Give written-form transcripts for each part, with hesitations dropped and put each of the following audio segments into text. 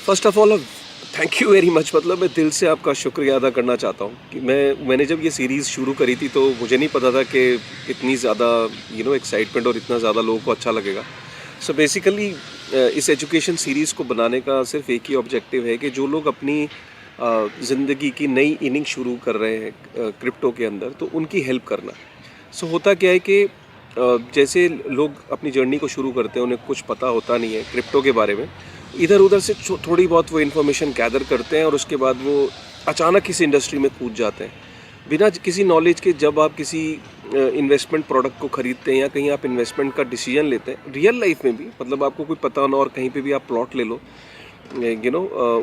First of all thank you very much. मतलब मैं दिल से आपका शुक्रिया अदा करना चाहता हूँ कि मैंने जब ये सीरीज़ शुरू करी थी तो मुझे नहीं पता था कि इतनी ज़्यादा एक्साइटमेंट और इतना ज़्यादा लोगों को अच्छा लगेगा। सो बेसिकली इस एजुकेशन सीरीज़ को बनाने का सिर्फ एक ही ऑब्जेक्टिव है कि जो लोग अपनी ज़िंदगी की नई इनिंग शुरू कर रहे हैं क्रिप्टो के अंदर, तो उनकी हेल्प करना। सो होता क्या है कि जैसे लोग अपनी जर्नी को शुरू करते हैं, उन्हें कुछ पता होता नहीं है क्रिप्टो के बारे में, इधर उधर से थोड़ी बहुत वो इन्फॉर्मेशन गैदर करते हैं और उसके बाद वो अचानक इस इंडस्ट्री में कूद जाते हैं बिना किसी नॉलेज के। जब आप किसी इन्वेस्टमेंट प्रोडक्ट को खरीदते हैं या कहीं आप इन्वेस्टमेंट का डिसीजन लेते हैं रियल लाइफ में भी, मतलब आपको कोई पता ना और कहीं पे भी आप प्लॉट ले लो,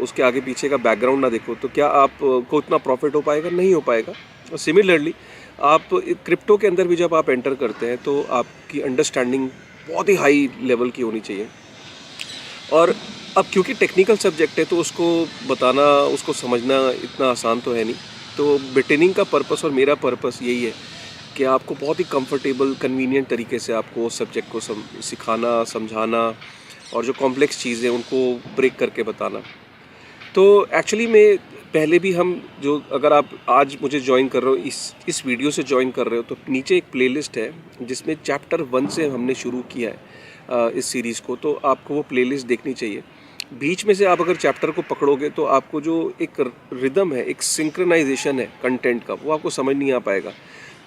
उसके आगे पीछे का बैकग्राउंड ना देखो, तो क्या आप को इतना प्रॉफिट हो पाएगा? नहीं हो पाएगा। और सिमिलरली आप क्रिप्टो के अंदर भी जब आप एंटर करते हैं तो आपकी अंडरस्टैंडिंग बहुत ही हाई लेवल की होनी चाहिए। और अब क्योंकि टेक्निकल सब्जेक्ट है तो उसको बताना, उसको समझना इतना आसान तो है नहीं। तो बिटेनिंग का पर्पस और मेरा पर्पस यही है कि आपको बहुत ही कंफर्टेबल कन्वीनियंट तरीके से आपको उस सब्जेक्ट को सिखाना, समझाना और जो कॉम्प्लेक्स चीज़ें उनको ब्रेक करके बताना। तो एक्चुअली में पहले भी हम जो, अगर आप आज मुझे ज्वाइन कर रहे हो, इस वीडियो से ज्वाइन कर रहे हो, तो नीचे एक प्लेलिस्ट है जिसमें चैप्टर 1 से हमने शुरू किया है इस सीरीज़ को, तो आपको वो प्लेलिस्ट देखनी चाहिए। बीच में से आप अगर चैप्टर को पकड़ोगे तो आपको जो एक रिदम है, एक सिंक्रोनाइजेशन है कंटेंट का, वो आपको समझ नहीं आ पाएगा।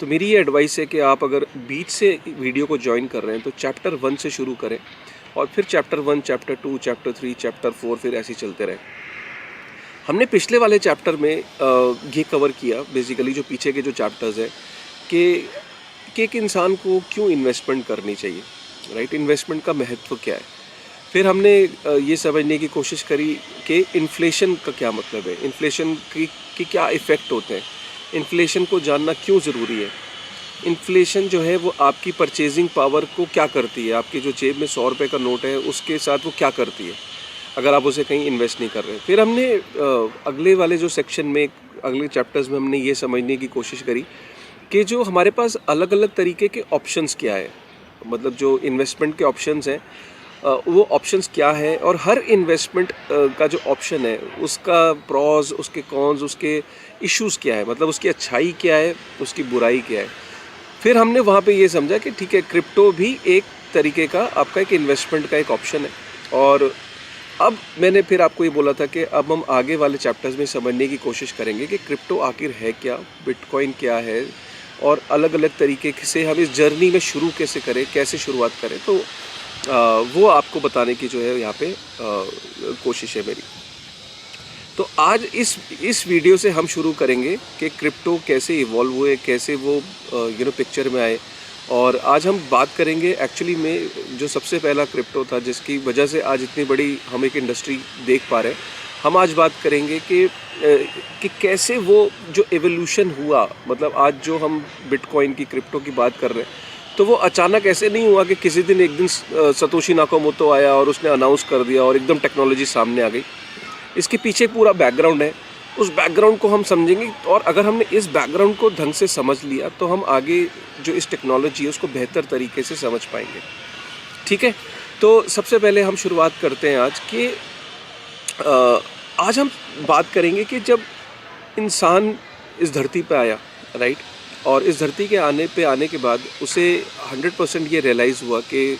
तो मेरी ये एडवाइस है कि आप अगर बीच से वीडियो को ज्वाइन कर रहे हैं तो चैप्टर 1 से शुरू करें और फिर चैप्टर 1, चैप्टर 2, चैप्टर 3, चैप्टर 4, फिर ऐसे ही चलते रहें। हमने पिछले वाले चैप्टर में ये कवर किया, बेसिकली जो पीछे के जो चैप्टर्स हैं, कि एक इंसान को क्यों इन्वेस्टमेंट करनी चाहिए, राइट? इन्वेस्टमेंट का महत्व क्या है। फिर हमने ये समझने की कोशिश करी कि इन्फ्लेशन का क्या मतलब है, इन्फ्लेशन की क्या इफ़ेक्ट होते हैं, इन्फ्लेशन को जानना क्यों ज़रूरी है, इन्फ्लेशन जो है वो आपकी परचेजिंग पावर को क्या करती है, आपकी जो जेब में 100 रुपये का नोट है उसके साथ वो क्या करती है अगर आप उसे कहीं इन्वेस्ट नहीं कर रहे। फिर हमने अगले वाले जो सेक्शन में, अगले चैप्टर्स में हमने ये समझने की कोशिश करी कि जो हमारे पास अलग अलग तरीके के ऑप्शंस क्या है, मतलब जो इन्वेस्टमेंट के ऑप्शंस हैं वो ऑप्शंस क्या है, और हर इन्वेस्टमेंट का जो ऑप्शन है उसका प्रॉज, उसके कॉन्स, उसके इश्यूज़ क्या है, मतलब उसकी अच्छाई क्या है, उसकी बुराई क्या है। फिर हमने वहाँ पे ये समझा कि ठीक है, क्रिप्टो भी एक तरीके का आपका एक इन्वेस्टमेंट का एक ऑप्शन है। और अब मैंने फिर आपको ये बोला था कि अब हम आगे वाले चैप्टर्स में समझने की कोशिश करेंगे कि क्रिप्टो आखिर है क्या, बिटकॉइन क्या है, और अलग अलग तरीके से हम इस जर्नी में शुरू कैसे करें, कैसे शुरुआत करें। तो वो आपको बताने की जो है यहाँ पे कोशिश है मेरी। तो आज इस वीडियो से हम शुरू करेंगे कि क्रिप्टो कैसे इवॉल्व हुए, कैसे वो पिक्चर में आए। और आज हम बात करेंगे एक्चुअली में जो सबसे पहला क्रिप्टो था जिसकी वजह से आज इतनी बड़ी हम एक इंडस्ट्री देख पा रहे हैं। हम आज बात करेंगे कि कैसे वो जो एवोल्यूशन हुआ, मतलब आज जो हम बिटकॉइन की, क्रिप्टो की बात कर रहे हैं, तो वो अचानक ऐसे नहीं हुआ कि किसी दिन एक दिन सतोशी नाकामोटो आया और उसने अनाउंस कर दिया और एकदम टेक्नोलॉजी सामने आ गई। इसके पीछे पूरा बैकग्राउंड है, उस बैकग्राउंड को हम समझेंगे। और अगर हमने इस बैकग्राउंड को ढंग से समझ लिया तो हम आगे जो इस टेक्नोलॉजी है उसको बेहतर तरीके से समझ पाएंगे। ठीक है, तो सबसे पहले हम शुरुआत करते हैं आज कि आज हम बात करेंगे कि जब इंसान इस धरती पे आया, राइट, और इस धरती के आने के बाद उसे 100% ये रियलाइज़ हुआ कि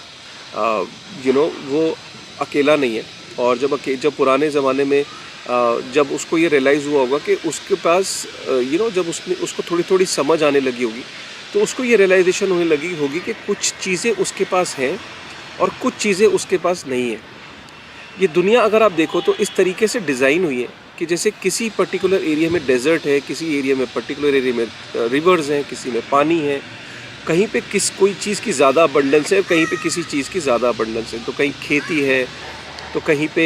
वो अकेला नहीं है। और जब पुराने ज़माने में जब उसको ये रियलाइज़ हुआ होगा कि उसके पास जब उसको थोड़ी थोड़ी समझ आने लगी होगी, तो उसको ये रियलाइजेशन होने लगी होगी कि कुछ चीज़ें उसके पास हैं और कुछ चीज़ें उसके पास नहीं है। ये दुनिया अगर आप देखो तो इस तरीके से डिज़ाइन हुई है कि जैसे किसी पर्टिकुलर एरिया में डेजर्ट है, किसी एरिया में, पर्टिकुलर एरिया में रिवर्स हैं, किसी में पानी है, कहीं पे कोई चीज़ की ज़्यादा अबंडेंस है, कहीं पे किसी चीज़ की ज़्यादा अबंडेंस है। तो कहीं खेती है तो कहीं पे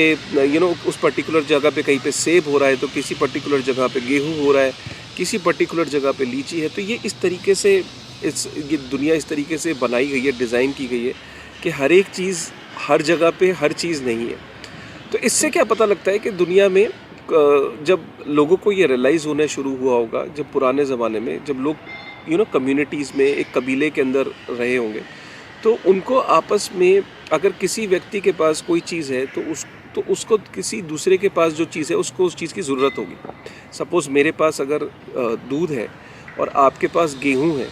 उस पर्टिकुलर जगह पे कहीं पे सेब हो रहा है, तो किसी पर्टिकुलर जगह पे गेहूँ हो रहा है, किसी पर्टिकुलर जगह पे लीची है। तो ये इस तरीके से ये दुनिया इस तरीके से बनाई गई है, डिज़ाइन की गई है कि हर एक चीज़ हर जगह पे हर चीज़ नहीं है। तो इससे क्या पता लगता है कि दुनिया में जब लोगों को ये रियलाइज़ होना शुरू हुआ होगा, जब पुराने ज़माने में जब लोग कम्युनिटीज़ में एक कबीले के अंदर रहे होंगे, तो उनको आपस में अगर किसी व्यक्ति के पास कोई चीज़ है तो तो उसको किसी दूसरे के पास जो चीज़ है उसको उस चीज़ की ज़रूरत होगी। सपोज़ मेरे पास अगर दूध है और आपके पास गेहूँ है,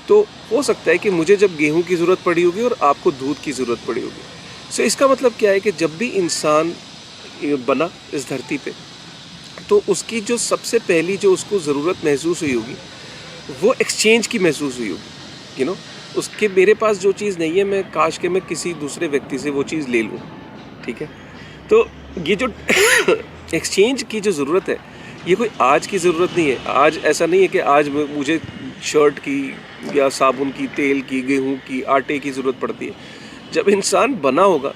तो हो सकता है कि मुझे जब गेहूँ की ज़रूरत पड़ी होगी और आपको दूध की ज़रूरत पड़ी होगी। सो इसका मतलब क्या है कि जब भी इंसान बना इस धरती पे, तो उसकी जो सबसे पहली जो उसको ज़रूरत महसूस हुई होगी वो एक्सचेंज की महसूस हुई होगी। उसके मेरे पास जो चीज़ नहीं है, मैं काश के मैं किसी दूसरे व्यक्ति से वो चीज़ ले लूँ। ठीक है, तो ये जो एक्सचेंज की जो ज़रूरत है, ये कोई आज की ज़रूरत नहीं है। आज ऐसा नहीं है कि आज मुझे शर्ट की या साबुन की, तेल की, गेहूं की, आटे की ज़रूरत पड़ती है। जब इंसान बना होगा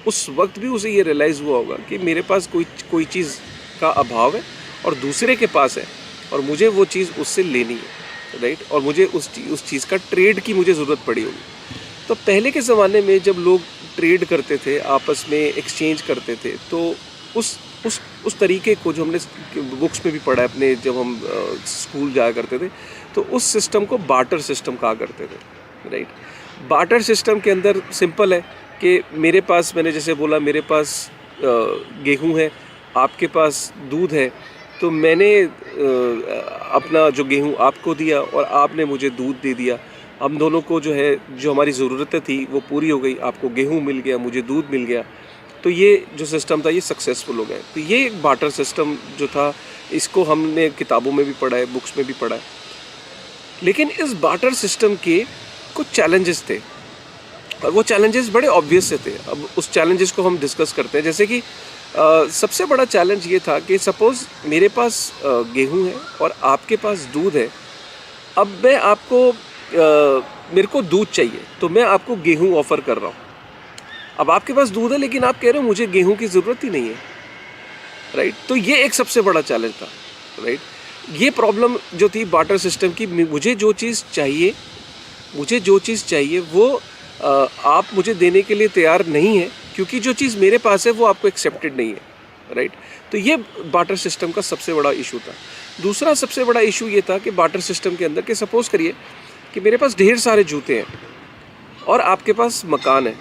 उस वक्त भी उसे ये रियलाइज़ हुआ होगा कि मेरे पास कोई चीज़ का अभाव है और दूसरे के पास है और मुझे वो चीज़ उससे लेनी है, राइट। और मुझे उस चीज़ का ट्रेड की मुझे ज़रूरत पड़ी होगी। तो पहले के ज़माने में जब लोग ट्रेड करते थे, आपस में एक्सचेंज करते थे, तो उस तरीके को जो हमने बुक्स में भी पढ़ा है अपने, जब हम स्कूल जाया करते थे, तो उस सिस्टम को बार्टर सिस्टम कहा करते थे, राइट। बार्टर सिस्टम के अंदर सिंपल है कि मेरे पास, मैंने जैसे बोला, मेरे पास गेहूं है, आपके पास दूध है, तो मैंने अपना जो गेहूं आपको दिया और आपने मुझे दूध दे दिया। हम दोनों को जो है, जो हमारी ज़रूरतें थी वो पूरी हो गई। आपको गेहूं मिल गया, मुझे दूध मिल गया। तो ये जो सिस्टम था ये सक्सेसफुल हो गया। तो ये एक बार्टर सिस्टम जो था, इसको हमने किताबों में भी पढ़ा है, बुक्स में भी पढ़ा है। लेकिन इस बार्टर सिस्टम के कुछ चैलेंजेस थे और वो चैलेंजेस बड़े ऑब्वियस से थे। अब उस चैलेंजेस को हम डिस्कस करते हैं। जैसे कि सबसे बड़ा चैलेंज ये था कि सपोज़ मेरे पास गेहूं है और आपके पास दूध है। अब मैं आपको मेरे को दूध चाहिए, तो मैं आपको गेहूं ऑफ़र कर रहा हूँ। अब आपके पास दूध है लेकिन आप कह रहे हो मुझे गेहूं की ज़रूरत ही नहीं है, राइट। तो ये एक सबसे बड़ा चैलेंज था, राइट। ये प्रॉब्लम जो थी बार्टर सिस्टम की, मुझे जो चीज़ चाहिए वो आप मुझे देने के लिए तैयार नहीं है, क्योंकि जो चीज़ मेरे पास है वो आपको एक्सेप्टेड नहीं है, राइट। तो ये बार्टर सिस्टम का सबसे बड़ा इशू था। दूसरा सबसे बड़ा इशू ये था कि बार्टर सिस्टम के अंदर कि सपोज़ करिए कि मेरे पास ढेर सारे जूते हैं और आपके पास मकान है,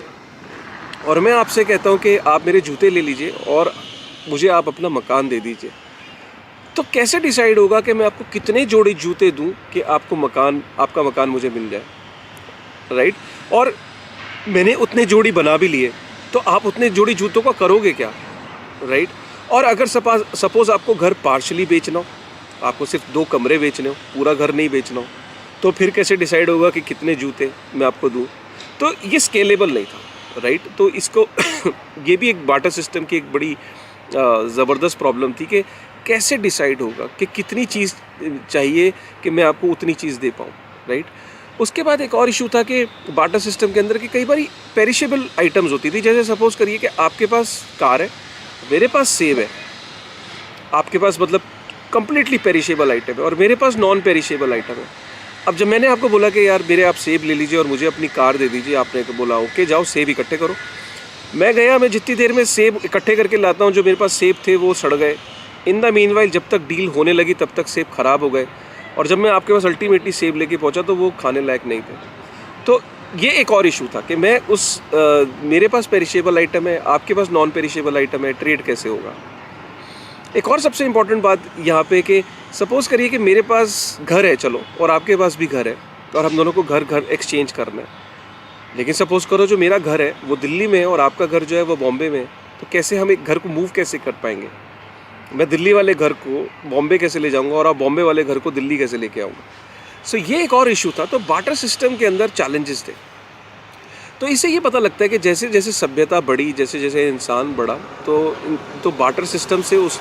और मैं आपसे कहता हूँ कि आप मेरे जूते ले लीजिए और मुझे आप अपना मकान दे दीजिए। तो कैसे डिसाइड होगा कि मैं आपको कितने जोड़ी जूते दूं कि आपका मकान मुझे मिल जाए, राइट। और मैंने उतने जोड़ी बना भी लिए, तो आप उतने जोड़ी जूतों का करोगे क्या, राइट। और अगर सपोज़ आपको घर पार्शली बेचना हो, आपको सिर्फ 2 कमरे बेचने हो, पूरा घर नहीं बेचना हो, तो फिर कैसे डिसाइड होगा कि कितने जूते मैं आपको दूँ। तो ये स्केलेबल नहीं था, राइट। तो इसको ये भी एक बार्टर सिस्टम की एक बड़ी ज़बरदस्त प्रॉब्लम थी कि कैसे डिसाइड होगा कि कितनी चीज़ चाहिए कि मैं आपको उतनी चीज़ दे पाऊँ, राइट। उसके बाद एक और इशू था कि बार्टर सिस्टम के अंदर कि कई बार पेरिशेबल आइटम्स होती थी। जैसे सपोज़ करिए कि आपके पास कार है, मेरे पास सेब है। आपके पास मतलब कम्प्लीटली पेरिशेबल आइटम है और मेरे पास नॉन पेरिशेबल आइटम है। अब जब मैंने आपको बोला कि यार मेरे आप सेब ले लीजिए और मुझे अपनी कार दे दीजिए, आपने बोला ओके जाओ सेब इकट्ठे करो। मैं गया, मैं जितनी देर में सेब इकट्ठे करके लाता हूँ, जो मेरे पास सेब थे वो सड़ गए। इन द मीनवाइल जब तक डील होने लगी तब तक सेब ख़राब हो गए, और जब मैं आपके पास अल्टीमेटली सेब लेके पहुँचा तो वो खाने लायक नहीं थे। तो ये एक और इशू था कि मैं मेरे पास पेरिशेबल आइटम है, आपके पास नॉन पेरिशेबल आइटम है, ट्रेड कैसे होगा। एक और सबसे इम्पॉर्टेंट बात यहाँ पे कि सपोज़ करिए कि मेरे पास घर है, चलो, और आपके पास भी घर है, और हम दोनों को घर एक्सचेंज करना है। लेकिन सपोज़ करो जो मेरा घर है वो दिल्ली में है और आपका घर जो है वो बॉम्बे में है, तो कैसे हम एक घर को मूव कैसे कर पाएंगे। मैं दिल्ली वाले घर को बॉम्बे कैसे ले जाऊँगा और आप बॉम्बे वाले घर को दिल्ली कैसे लेके आऊँगा। सो ये एक और इशू था। तो बार्टर सिस्टम के अंदर चैलेंजेस थे। तो इससे ये पता लगता है कि जैसे जैसे सभ्यता बढ़ी, जैसे जैसे इंसान बढ़ा, तो बार्टर सिस्टम से उस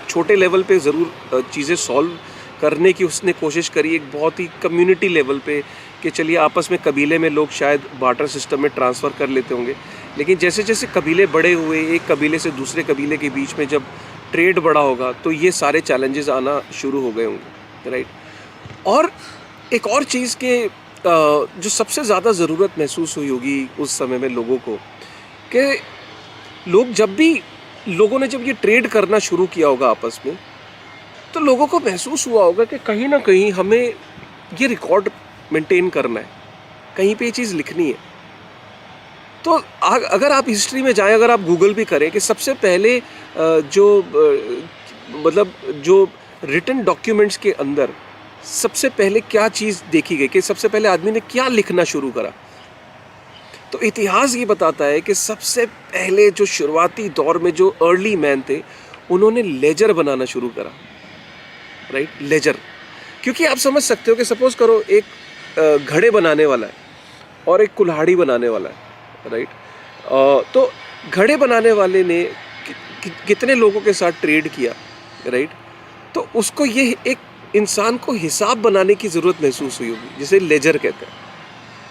छोटे लेवल पे ज़रूर चीज़ें सॉल्व करने की उसने कोशिश करी, एक बहुत ही कम्युनिटी लेवल पे, कि चलिए आपस में कबीले में लोग शायद बार्टर सिस्टम में ट्रांसफ़र कर लेते होंगे। लेकिन जैसे जैसे कबीले बड़े हुए, एक कबीले से दूसरे कबीले के बीच में जब ट्रेड बढ़ा होगा, तो ये सारे चैलेंजेस आना शुरू हो गए होंगे, राइट। और एक और चीज़ के जो सबसे ज़्यादा ज़रूरत महसूस हुई होगी उस समय में लोगों को, कि लोगों ने जब ये ट्रेड करना शुरू किया होगा आपस में, तो लोगों को महसूस हुआ होगा कि कहीं ना कहीं हमें ये रिकॉर्ड मेंटेन करना है, कहीं पे ये चीज़ लिखनी है, तो अगर आप हिस्ट्री में जाएं, अगर आप गूगल भी करें कि सबसे पहले मतलब जो रिटन डॉक्यूमेंट्स के अंदर सबसे पहले क्या चीज़ देखी गई, कि सबसे पहले आदमी ने क्या लिखना शुरू करा, तो इतिहास ये बताता है कि सबसे पहले जो शुरुआती दौर में जो अर्ली मैन थे, उन्होंने लेजर बनाना शुरू करा, राइट, लेजर। क्योंकि आप समझ सकते हो कि सपोज करो एक घड़े बनाने वाला है और एक कुल्हाड़ी बनाने वाला है, राइट। तो घड़े बनाने वाले ने कितने लोगों के साथ ट्रेड किया, राइट। तो उसको ये एक इंसान को हिसाब बनाने की ज़रूरत महसूस हुई होगी, जिसे लेजर कहते हैं,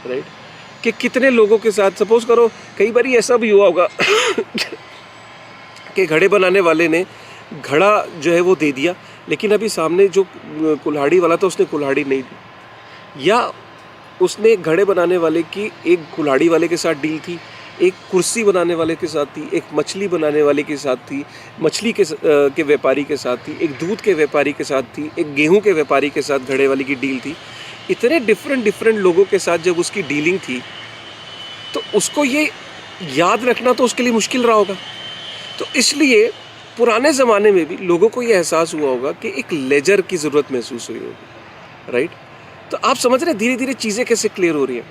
राइट, कि कितने लोगों के साथ। सपोज करो कई बार ऐसा भी हुआ होगा कि घड़े बनाने वाले ने घड़ा जो है वो दे दिया, लेकिन अभी सामने जो कुल्हाड़ी वाला था उसने कुल्हाड़ी नहीं दी, या उसने घड़े बनाने वाले की एक कुल्हाड़ी वाले के साथ डील थी, एक कुर्सी बनाने वाले के साथ थी, एक मछली बनाने वाले के साथ थी, मछली के व्यापारी के साथ थी, एक दूध के व्यापारी के साथ थी, एक गेहूं के व्यापारी के साथ घड़े वाले की डील थी। इतने डिफरेंट लोगों के साथ जब उसकी डीलिंग थी, तो उसको ये याद रखना तो उसके लिए मुश्किल रहा होगा। तो इसलिए पुराने ज़माने में भी लोगों को ये एहसास हुआ होगा कि एक लेजर की ज़रूरत महसूस हुई होगी, राइट। तो आप समझ रहे हैं धीरे धीरे चीज़ें कैसे क्लियर हो रही हैं,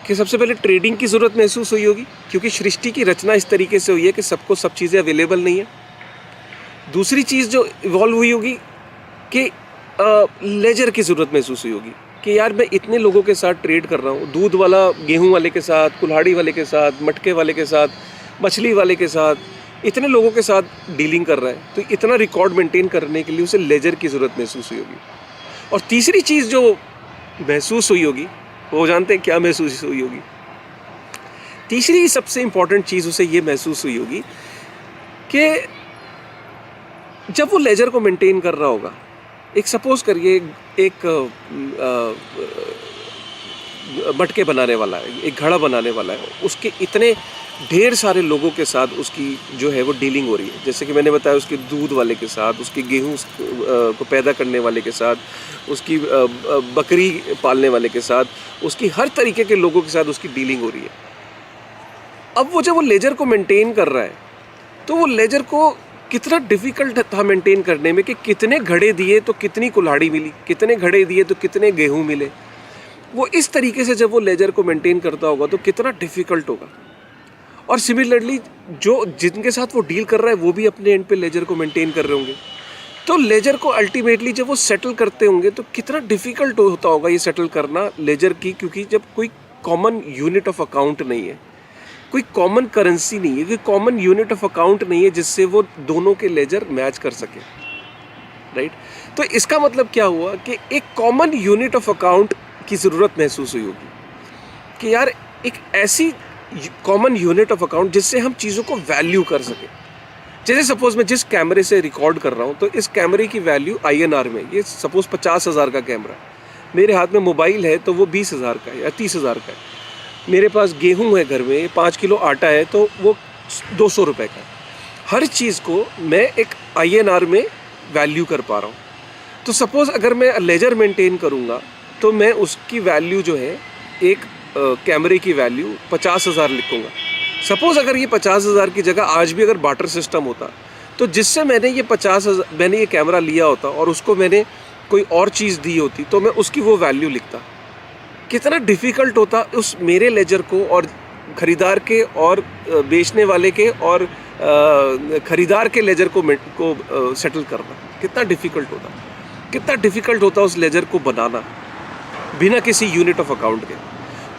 कि सबसे पहले ट्रेडिंग की ज़रूरत महसूस हुई होगी, क्योंकि सृष्टि की रचना इस तरीके से हुई है कि सबको सब चीज़ें अवेलेबल नहीं है। दूसरी चीज़ जो इवॉल्व हुई होगी कि लेजर की ज़रूरत महसूस हुई होगी, कि यार मैं इतने लोगों के साथ ट्रेड कर रहा हूँ, दूध वाला गेहूं वाले के साथ, कुल्हाड़ी वाले के साथ, मटके वाले के साथ, मछली वाले के साथ, इतने लोगों के साथ डीलिंग कर रहा है, तो इतना रिकॉर्ड मेंटेन करने के लिए उसे लेजर की ज़रूरत महसूस हुई होगी। और तीसरी चीज़ जो महसूस हुई होगी, वो जानते हैं क्या महसूस हुई होगी? तीसरी सबसे इम्पॉर्टेंट चीज़ उसे ये महसूस हुई होगी कि जब वो लेजर को मेंटेन कर रहा होगा, एक सपोज करिए एक मटके बनाने वाला है, एक घड़ा बनाने वाला है, उसके इतने ढेर सारे लोगों के साथ उसकी जो है वो डीलिंग हो रही है। जैसे कि मैंने बताया, उसके दूध वाले के साथ, उसके गेहूं को पैदा करने वाले के साथ, उसकी बकरी पालने वाले के साथ, उसकी हर तरीके के लोगों के साथ उसकी डीलिंग हो रही है। अब वो जब वो लेजर को मेंटेन कर रहा है, तो वो लेजर को कितना डिफ़िकल्ट था मेंटेन करने में, कि कितने घड़े दिए तो कितनी कुल्हाड़ी मिली, कितने घड़े दिए तो कितने गेहूँ मिले। वो इस तरीके से जब वो लेजर को मेंटेन करता होगा तो कितना डिफ़िकल्ट होगा। और सिमिलरली जो जिनके साथ वो डील कर रहा है, वो भी अपने एंड पे लेजर को मेंटेन कर रहे होंगे। तो लेजर को अल्टीमेटली जब वो सेटल करते होंगे तो कितना डिफ़िकल्ट होता होगा ये सेटल करना लेजर की, क्योंकि जब कोई कॉमन यूनिट ऑफ अकाउंट नहीं है, कोई कॉमन करेंसी नहीं है, कोई कॉमन यूनिट ऑफ अकाउंट नहीं है जिससे वो दोनों के लेजर मैच कर सके, राइट। तो इसका मतलब क्या हुआ कि एक कॉमन यूनिट ऑफ अकाउंट की ज़रूरत महसूस हुई होगी, कि यार एक ऐसी कॉमन यूनिट ऑफ अकाउंट जिससे हम चीज़ों को वैल्यू कर सकें। जैसे सपोज़ मैं जिस कैमरे से रिकॉर्ड कर रहा हूँ, तो इस कैमरे की वैल्यू INR में, ये सपोज़ 50,000 का कैमरा, मेरे हाथ में मोबाइल है तो वो 20,000 का है या 30,000 का है। मेरे पास गेहूं है घर में, 5 किलो आटा है तो वो 200 रुपये का है। हर चीज़ को मैं एक INR में वैल्यू कर पा रहा हूँ। तो सपोज़ अगर मैं लेजर मेंटेन करूँगा तो मैं उसकी वैल्यू जो है, एक कैमरे की वैल्यू 50,000 लिखूँगा। सपोज़ अगर ये 50,000 की जगह आज भी अगर बार्टर सिस्टम होता, तो जिससे मैंने ये कैमरा लिया होता और उसको मैंने कोई और चीज़ दी होती, तो मैं उसकी वो वैल्यू लिखता। कितना डिफ़िकल्ट होता उस मेरे लेजर को और ख़रीदार के और बेचने वाले के और ख़रीदार के लेजर को सेटल करना, कितना डिफ़िकल्ट होता, कितना डिफ़िकल्ट होता उस लेजर को बनाना बिना किसी यूनिट ऑफ अकाउंट के।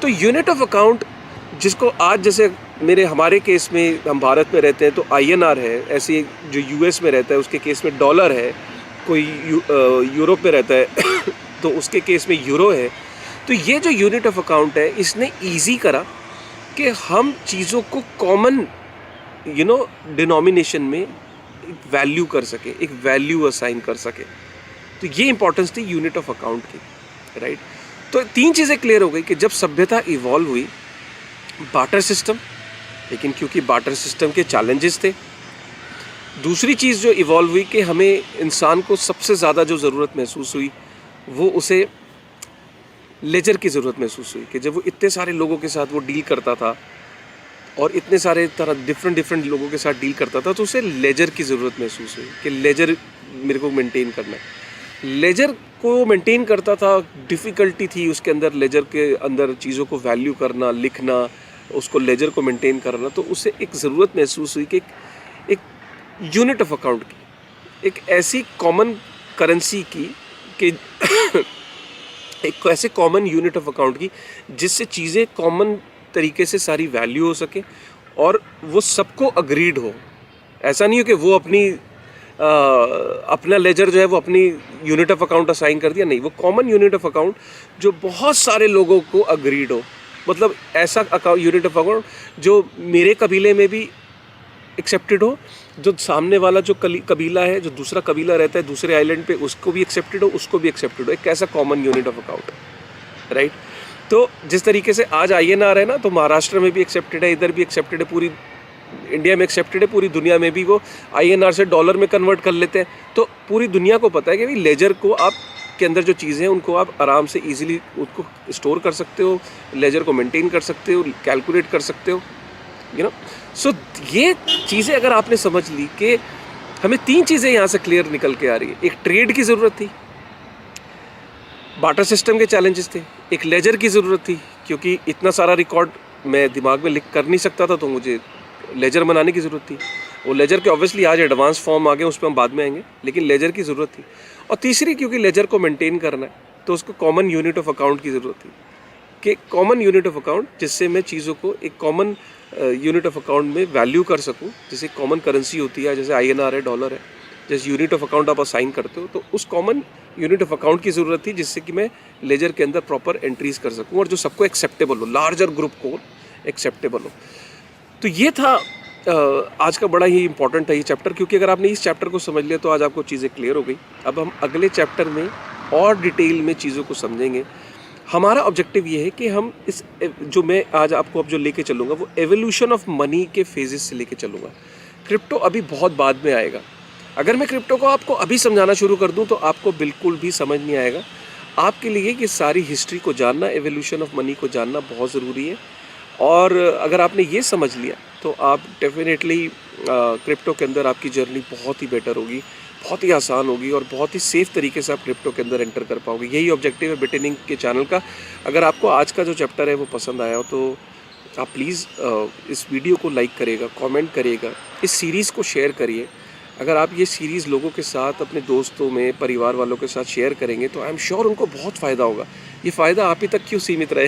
तो यूनिट ऑफ अकाउंट जिसको आज, जैसे हमारे केस में हम भारत में रहते हैं तो INR है, ऐसे जो US में रहता है उसके केस में डॉलर है, कोई यूरोप में रहता है तो उसके केस में यूरो है। तो ये जो यूनिट ऑफ अकाउंट है, इसने ईजी करा कि हम चीज़ों को कॉमन डिनोमिनेशन में वैल्यू कर सके, एक वैल्यू असाइन कर सके। तो ये इंपॉर्टेंस थी यूनिट ऑफ अकाउंट की, राइट। तो 3 चीज़ें क्लियर हो गई कि जब सभ्यता इवॉल्व हुई, बार्टर सिस्टम, लेकिन क्योंकि बार्टर सिस्टम के चैलेंजेस थे। दूसरी चीज़ जो इवॉल्व हुई कि हमें इंसान को सबसे ज़्यादा जो ज़रूरत महसूस हुई, वो उसे लेजर की ज़रूरत महसूस हुई, कि जब वो इतने सारे लोगों के साथ वो डील करता था, और इतने सारे तरह डिफरेंट लोगों के साथ डील करता था, तो उसे लेजर की ज़रूरत महसूस हुई कि लेजर मेरे को मेंटेन करना है। लेजर को मेंटेन करता था, डिफ़िकल्टी थी उसके अंदर, लेजर के अंदर चीज़ों को वैल्यू करना, लिखना, उसको लेजर को मेंटेन करना। तो उसे एक ज़रूरत महसूस हुई कि एक यूनिट ऑफ अकाउंट की, एक ऐसी कॉमन करेंसी की कि एक ऐसे कॉमन यूनिट ऑफ अकाउंट की जिससे चीज़ें कॉमन तरीके से सारी वैल्यू हो सके और वो सबको अग्रीड हो। ऐसा नहीं हो कि वो अपना लेजर जो है वो अपनी यूनिट ऑफ अकाउंट असाइन कर दिया, नहीं, वो कॉमन यूनिट ऑफ अकाउंट जो बहुत सारे लोगों को अग्रीड हो। मतलब ऐसा अकाउंट, यूनिट ऑफ अकाउंट जो मेरे कबीले में भी एक्सेप्टेड हो, जो सामने वाला जो कबीला है, जो दूसरा कबीला रहता है दूसरे आइलैंड पे, उसको भी एक्सेप्टेड हो, उसको भी एक्सेप्टेड हो। एक ऐसा common unit of account, right. तो जिस तरीके से आज INR है ना, तो महाराष्ट्र में भी एक्सेप्टेड है, इधर भी एक्सेप्टेड है, पूरी इंडिया में एक्सेप्टेड है, पूरी दुनिया में भी वो INR से डॉलर में कन्वर्ट कर लेते हैं। तो पूरी दुनिया को पता है कि भाई लेजर को आप के अंदर जो चीज़ें हैं उनको आप आराम से इजीली उसको स्टोर कर सकते हो, लेजर को मेंटेन कर सकते हो, कैलकुलेट कर सकते हो, यू नो। सो ये चीज़ें अगर आपने समझ ली कि हमें 3 चीज़ें यहाँ से क्लियर निकल के आ रही है। एक ट्रेड की ज़रूरत थी, बार्टर सिस्टम के चैलेंजेस थे, एक लेजर की ज़रूरत थी क्योंकि इतना सारा रिकॉर्ड मैं दिमाग में लिख कर नहीं सकता था, तो मुझे लेजर बनाने की ज़रूरत थी। वो लेजर के ऑब्वियसली आज एडवांस फॉर्म आ गए, उस पर हम बाद में आएंगे, लेकिन लेजर की ज़रूरत थी। और तीसरी, क्योंकि लेजर को मेंटेन करना है तो उसको कॉमन यूनिट ऑफ अकाउंट की ज़रूरत थी, कि कॉमन यूनिट ऑफ अकाउंट जिससे मैं चीज़ों को एक कॉमन यूनिट ऑफ अकाउंट में वैल्यू कर सकूं, जैसे कॉमन करेंसी होती है, जैसे INR है, डॉलर है, जैसे यूनिट ऑफ अकाउंट आप असाइन करते हो, तो उस कॉमन यूनिट ऑफ अकाउंट की ज़रूरत थी जिससे कि मैं लेजर के अंदर प्रॉपर एंट्रीज कर सकूं और जो सबको एक्सेप्टेबल हो, लार्जर ग्रुप को एक्सेप्टेबल हो। तो ये था आज का बड़ा ही इंपॉर्टेंट है ये चैप्टर, क्योंकि अगर आपने इस चैप्टर को समझ लिया तो आज आपको चीज़ें क्लियर हो गई। अब हम अगले चैप्टर में और डिटेल में चीज़ों को समझेंगे। हमारा ऑब्जेक्टिव ये है कि हम इस जो मैं आज आपको अब जो लेके चलूँगा वो एवोल्यूशन ऑफ मनी के फेजेस से लेके चलूँगा। क्रिप्टो अभी बहुत बाद में आएगा। अगर मैं क्रिप्टो को आपको अभी समझाना शुरू कर दूं तो आपको बिल्कुल भी समझ नहीं आएगा। आपके लिए ये सारी हिस्ट्री को जानना, एवोल्यूशन ऑफ मनी को जानना बहुत ज़रूरी है। और अगर आपने ये समझ लिया तो आप डेफिनेटली क्रिप्टो के अंदर आपकी जर्नी बहुत ही बेटर होगी, बहुत ही आसान होगी और बहुत ही सेफ़ तरीके से आप क्रिप्टो के अंदर एंटर कर पाओगे। यही ऑब्जेक्टिव है बिटनिंग के चैनल का। अगर आपको आज का जो चैप्टर है वो पसंद आया हो तो आप प्लीज़ इस वीडियो को लाइक करिएगा, कमेंट करिएगा, इस सीरीज़ को शेयर करिए। अगर आप ये सीरीज़ लोगों के साथ, अपने दोस्तों में, परिवार वालों के साथ शेयर करेंगे तो आई एम श्योर उनको बहुत फ़ायदा होगा। ये फ़ायदा आप ही तक क्यों सीमित रहे?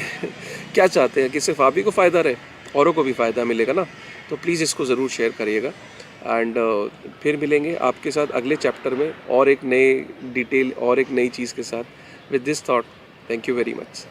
क्या चाहते हैं कि सिर्फ आप ही को फ़ायदा रहे, औरों को भी फ़ायदा मिलेगा ना? तो प्लीज़ इसको ज़रूर शेयर करिएगा। एंड फिर मिलेंगे आपके साथ अगले चैप्टर में और एक नए डिटेल और एक नई चीज़ के साथ। With this thought, thank you very much.